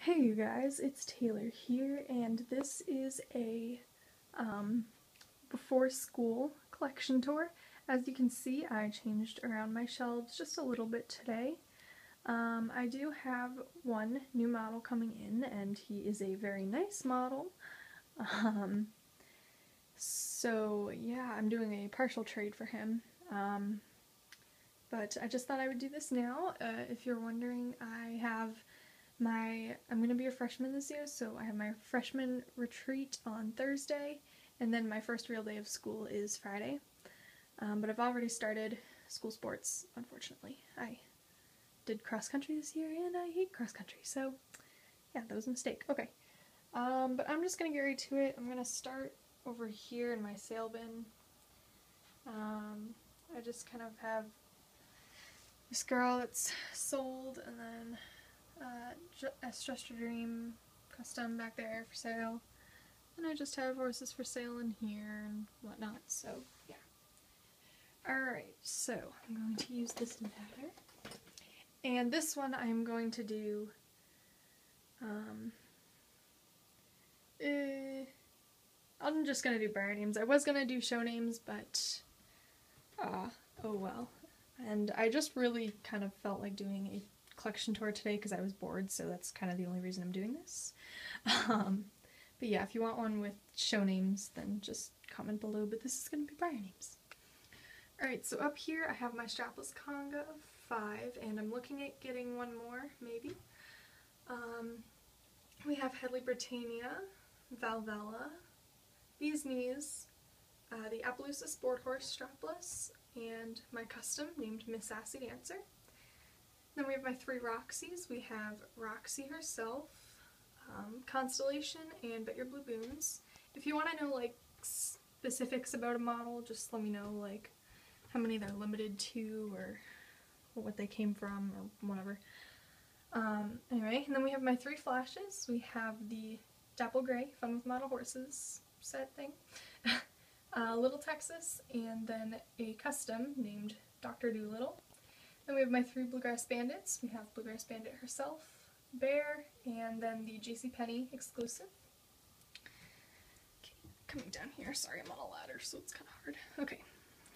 Hey you guys, it's Taylor here, and this is a before school collection tour. As you can see, I changed around my shelves just a little bit today. I do have one new model coming in, and he is a very nice model. So yeah, I'm doing a partial trade for him. But I just thought I would do this now. If you're wondering, I'm going to be a freshman this year, so I have my freshman retreat on Thursday, and then my first real day of school is Friday. But I've already started school sports, unfortunately. I did cross country this year, and I hate cross country, so yeah, that was a mistake. Okay, but I'm just going to get right to it. I'm going to start over here in my sale bin. I just kind of have this girl that's sold, and then Just Your Dream custom back there for sale, and I just have horses for sale in here and whatnot, so yeah. Alright, so I'm going to use this matter, and this one I'm going to do I'm just gonna do Breyer names. I was gonna do show names, but oh well. And I just really kind of felt like doing a collection tour today because I was bored, so that's kind of the only reason I'm doing this. But yeah, if you want one with show names, then just comment below, but this is going to be Breyer names. Alright, so up here I have my strapless conga of 5, and I'm looking at getting one more, maybe. We have Headley Britannia, Valvella, Bee's Knees, the Appaloosa Sport Horse strapless, and my custom named Miss Sassy Dancer. Then we have my 3 Roxys. We have Roxy herself, Constellation, and Bet Your Blue Boons. If you want to know like specifics about a model, just let me know, like how many they're limited to or what they came from or whatever. Anyway, and then we have my 3 Flashes. We have the Dapple Gray Fun with Model Horses set thing, Little Texas, and then a custom named Dr. Doolittle. Then we have my 3 Bluegrass Bandits. We have Bluegrass Bandit herself, Bear, and then the JCPenney exclusive. Okay, coming down here. Sorry, I'm on a ladder, so it's kind of hard. Okay,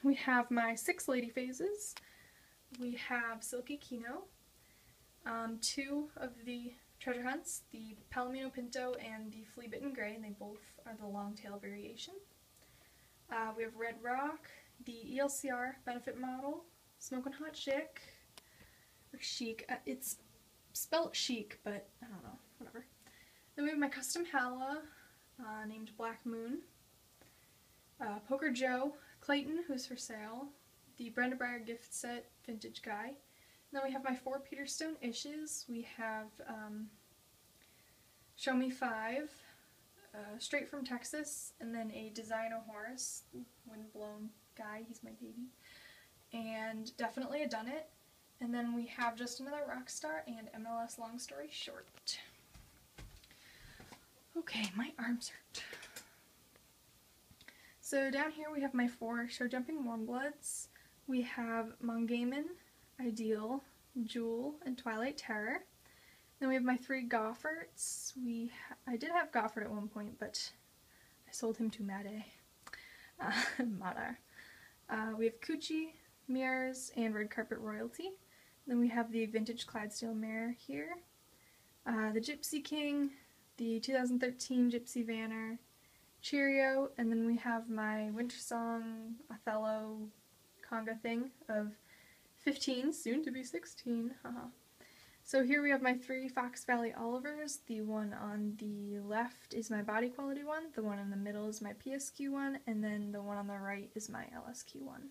we have my 6 Lady Phases. We have Silky Kino, 2 of the Treasure Hunts, the Palomino Pinto and the Flea Bitten Gray, and they both are the long tail variation. We have Red Rock, the ELCR benefit model, Smokin' Hot Chic, or Chic. It's spelled chic, but I don't know, whatever. Then we have my custom Hala, named Black Moon, Poker Joe, Clayton, who's for sale, the Brenda Breyer gift set, Vintage Guy. And then we have my 4 Peterstone Ishes. We have Show Me 5, straight from Texas, and then a Designo Horse, Windblown Guy, he's my baby, and definitely a Done It. And then we have Just Another Rockstar and MLS Long Story Short. Okay, my arms hurt. So down here we have my 4 Show Jumping Warm Bloods. We have Mongamen, Ideal, Jewel, and Twilight Terror. Then we have my 3 Gofferts. I did have Goffert at one point, but I sold him to Made. Madar. We have Coochie, Mirrors, and Red Carpet Royalty. Then we have the Vintage Clydesdale Mare here, the Gypsy King, the 2013 Gypsy Vanner, Cheerio, and then we have my Winter Song Othello conga thing of 15, soon to be 16, haha. So here we have my 3 Fox Valley Olivers. The one on the left is my body quality one, the one in the middle is my PSQ one, and then the one on the right is my LSQ one.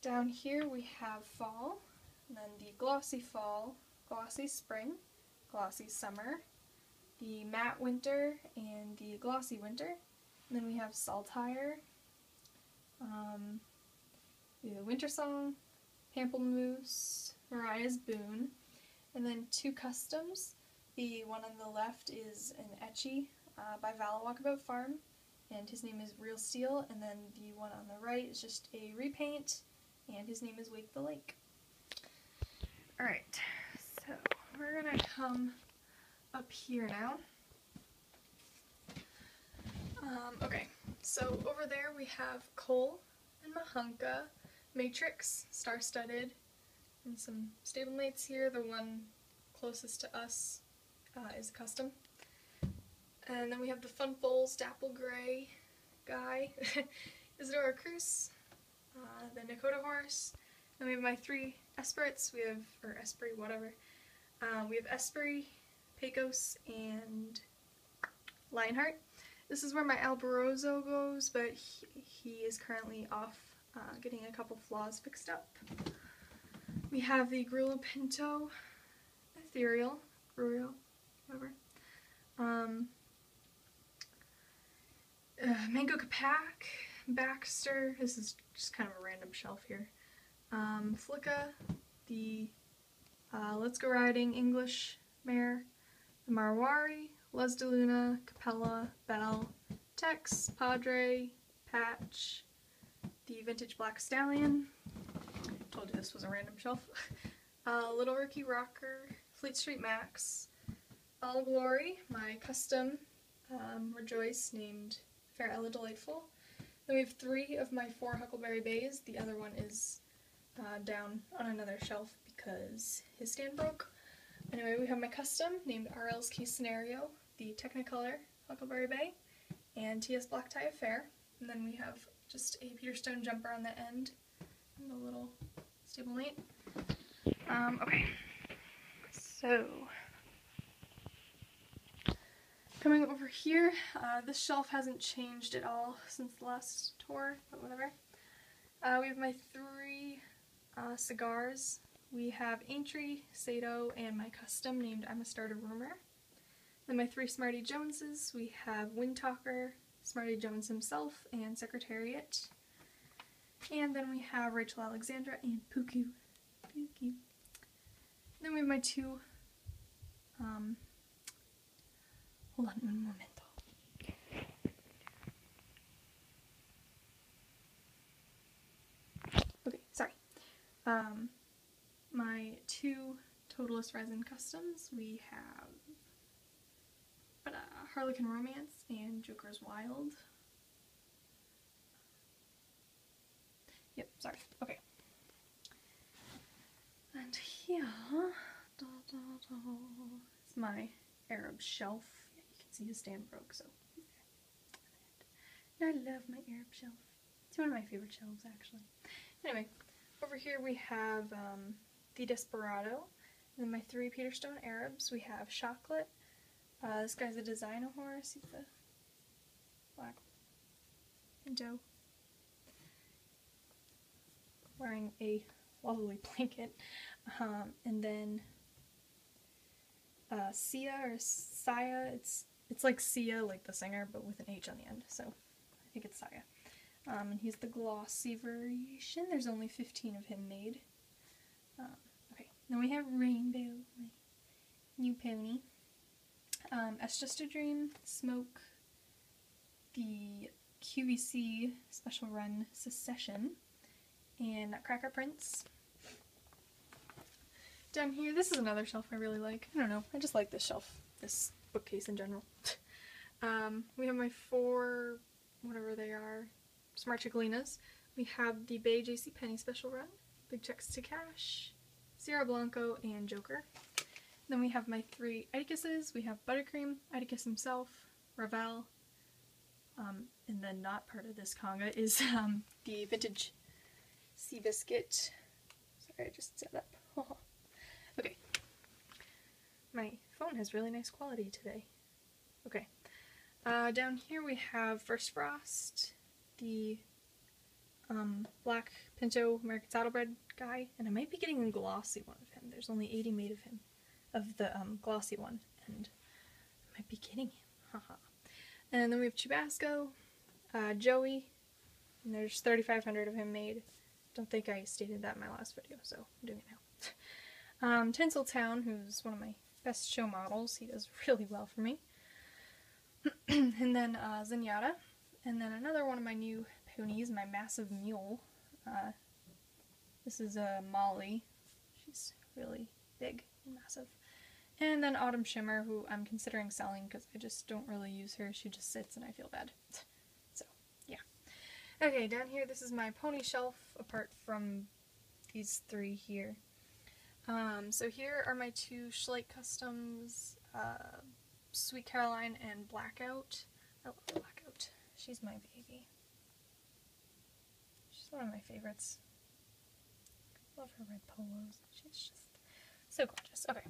Down here we have Fall, and then the Glossy Fall, Glossy Spring, Glossy Summer, the Matte Winter, and the Glossy Winter. And then we have Saltire, the Winter Song, Pamplemousse, Mariah's Boon, and then 2 customs. The one on the left is an Etchy by Vala Walkabout Farm, and his name is Real Steel, and then the one on the right is just a repaint, and his name is Wake the Lake. Alright, so we're we're gonna come up here now. Okay, so over there we have Coal and Mahunka, Matrix, Star-Studded, and some stablemates here. The one closest to us is custom. And then we have the Funfolds Dapple Gray guy, Isadora Cruz, the Nakota horse. Then we have my 3 Esperits, or Esprit, whatever. We have Esprit, Pecos, and Lionheart. This is where my Alborozo goes, but he is currently off getting a couple flaws fixed up. We have the Grullo Pinto, Ethereal, Grullo, whatever. Mango Capac, Baxter, this is just kind of a random shelf here. Flicka, the Let's Go Riding English mare, the Marwari, Les de Luna, Capella, Belle, Tex, Padre, Patch, the Vintage Black Stallion, told you this was a random shelf, Little Ricky Rocker, Fleet Street Max, All Glory, my custom Rejoice named Fair Ella Delightful. Then we have 3 of my 4 Huckleberry Bays. The other one is down on another shelf because his stand broke. Anyway, we have my custom named RL's Case Scenario, the Technicolor Huckleberry Bay, and TS Black Tie Affair. And then we have just a Peterstone jumper on the end and a little stablemate. Okay, so coming over here, this shelf hasn't changed at all since the last tour, but whatever. We have my 3 cigars. We have Aintree, Sato, and my custom named I'm a Starter Rumor. Then my 3 Smarty Joneses. We have Windtalker, Smarty Jones himself, and Secretariat. And then we have Rachel Alexandra and Puku. Puku. Then we have my 2 hold on un momento. Okay, sorry. My 2 Totalist Resin Customs. We have Harlequin Romance and Joker's Wild. Yep, sorry. Okay. And here is my Arab shelf. Yeah, you can see his stand broke, so I love my Arab shelf. It's one of my favorite shelves, actually. Anyway, over here we have the Desperado, and then my 3 Peterstone Arabs. We have Chocolate. This guy's a designer horse. He's the black pinto, wearing a lovely blanket. And then Sia or Saya. It's like Sia, like the singer, but with an H on the end. So I think it's Saya. And he's the glossy variation. There's only 15 of him made. Okay, then we have Rainbow, my new pony. As Just a Dream, Smoke, the QVC Special Run Secession, and Nutcracker Prince. Down here, this is another shelf I really like. I don't know, I just like this shelf, this bookcase in general. We have my 4, whatever they are, Smart Chickalinas. We have the Bay JCPenney Special Run, Big Checks to Cash, Sierra Blanco, and Joker. Then we have my 3 Iticuses. We have Buttercream, Iticus himself, Ravel, and then not part of this conga is the Vintage Seabiscuit. Sorry, I just set up. Okay. My phone has really nice quality today. Okay. Down here we have First Frost, the Black Pinto American Saddlebred guy, and I might be getting a glossy one of him. There's only 80 made of him. Of the glossy one, and I might be getting him, haha. And then we have Chubasco, Joey, and there's 3,500 of him made. Don't think I stated that in my last video, so I'm doing it now. Tinseltown, who's one of my best show models, he does really well for me. And then Zenyatta, and then another one of my new ponies, my Massive Mule. This is Molly. She's really big and massive. And then Autumn Shimmer, who I'm considering selling because I just don't really use her. She just sits and I feel bad. So, yeah. Okay, down here, this is my pony shelf, apart from these three here. So here are my two Schleich Customs, Sweet Caroline and Blackout. I love Blackout. She's my baby. She's one of my favorites. Love her red polos. She's just so gorgeous. Okay.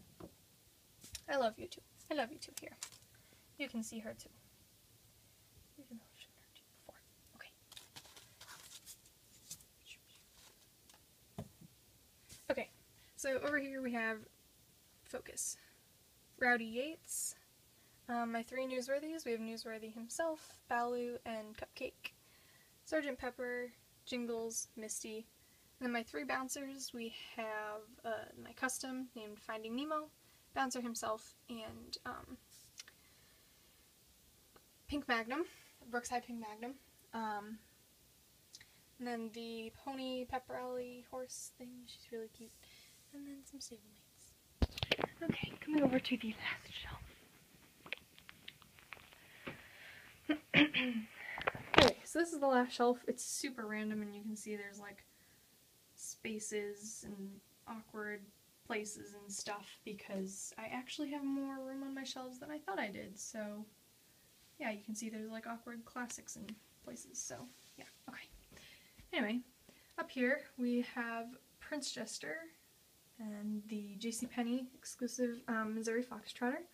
I love you too. I love you too. Here. You can see her too. Even though I've shown her to you before. Okay. Okay. So over here we have Focus. Rowdy Yates. My three newsworthies. We have Newsworthy himself, Baloo, and Cupcake. Sergeant Pepper, Jingles, Misty. And then my three bouncers, we have my custom named Finding Nemo, Bouncer himself, and Pink Magnum, Brookside Pink Magnum. And then the pony Pepperelli horse thing, she's really cute. And then some stablemates. Okay, coming over to the last shelf. Okay, so this is the last shelf. It's super random and you can see there's like spaces and awkward places and stuff because I actually have more room on my shelves than I thought I did. So yeah, you can see there's like awkward classics and places. So yeah, okay. Anyway, up here we have Prince Jester and the JCPenney exclusive Missouri Foxtrotter.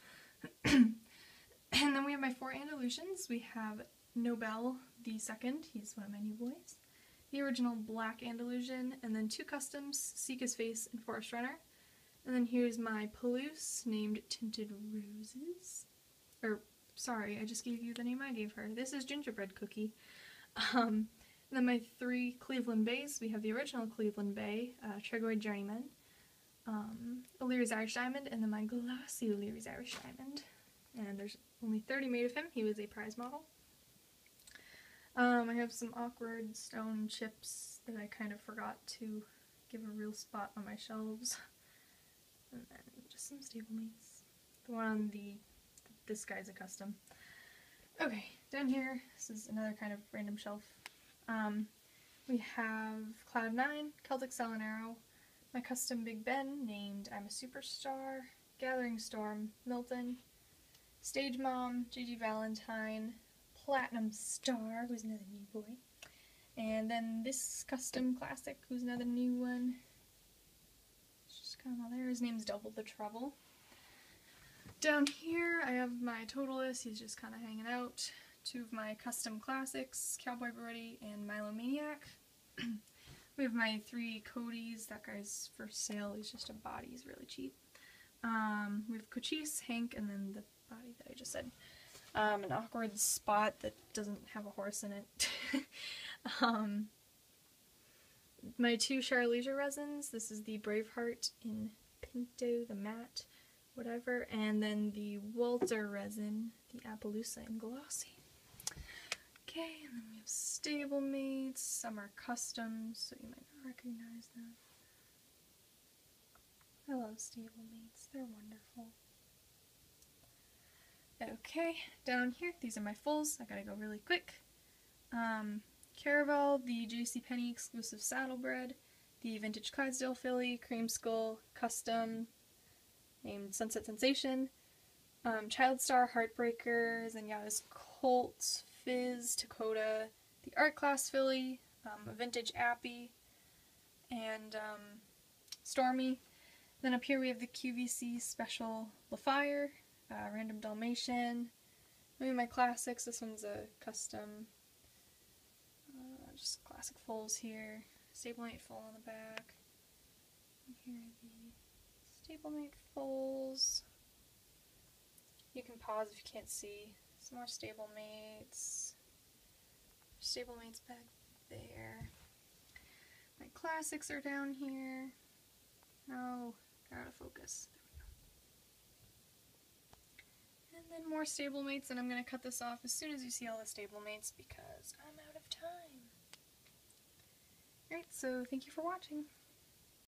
And then we have my four Andalusians. We have Nobel the second, he's one of my new boys. The original black Andalusian, and then two customs, Seek His Face and Forest Runner. And then here's my Palouse named Tinted Roses. Or, sorry, I just gave you the name I gave her. This is Gingerbread Cookie. And then my three Cleveland Bays. We have the original Cleveland Bay, Tregoid Journeyman, O'Leary's Irish Diamond, and then my glossy O'Leary's Irish Diamond. And there's only 30 made of him. He was a prize model. I have some awkward stone chips that I kind of forgot to give a real spot on my shelves. And then just some stablemates. The one on this guy's a custom. Okay, down here, this is another kind of random shelf. We have Cloud9, Celtic Salinero, my custom Big Ben named I'm a Superstar, Gathering Storm, Milton, Stage Mom, Gigi Valentine, Platinum Star, who's another new boy, and then this custom classic, who's another new one. It's just kind of there. His name's Double the Trouble. Down here, I have my Totalist. He's just kind of hanging out. Two of my custom classics, Cowboy Brody and Milo Maniac. We have my three Codys. That guy's for sale. He's just a body. He's really cheap. We have Cochise, Hank, and then the body that I just said. An awkward spot that doesn't have a horse in it. My two Charlesia resins. This is the Braveheart in Pinto, the matte, whatever, and then the Walter resin, the Appaloosa in glossy. Okay, and then we have stablemates. Some are customs, so you might not recognize them. I love stablemates. They're wonderful. Okay, down here, these are my fulls. I gotta go really quick. Caravel, the JCPenney exclusive Saddlebred, the vintage Clydesdale filly, Cream Skull, custom, named Sunset Sensation, Child Star, Heartbreaker, Zenyatta's Colt, Fizz, Dakota, the Art Class filly, a vintage Appy, and Stormy. Then up here we have the QVC special LaFire, Random Dalmatian, maybe my classics. This one's a custom, just classic fulls here, stablemate full on the back. And here are the stablemate fulls. You can pause if you can't see. Some more stablemates. Stablemates back there. My classics are down here. No, they're out of focus. There we go. And then more stablemates, and I'm going to cut this off as soon as you see all the stablemates because I'm out of time. Alright, so thank you for watching.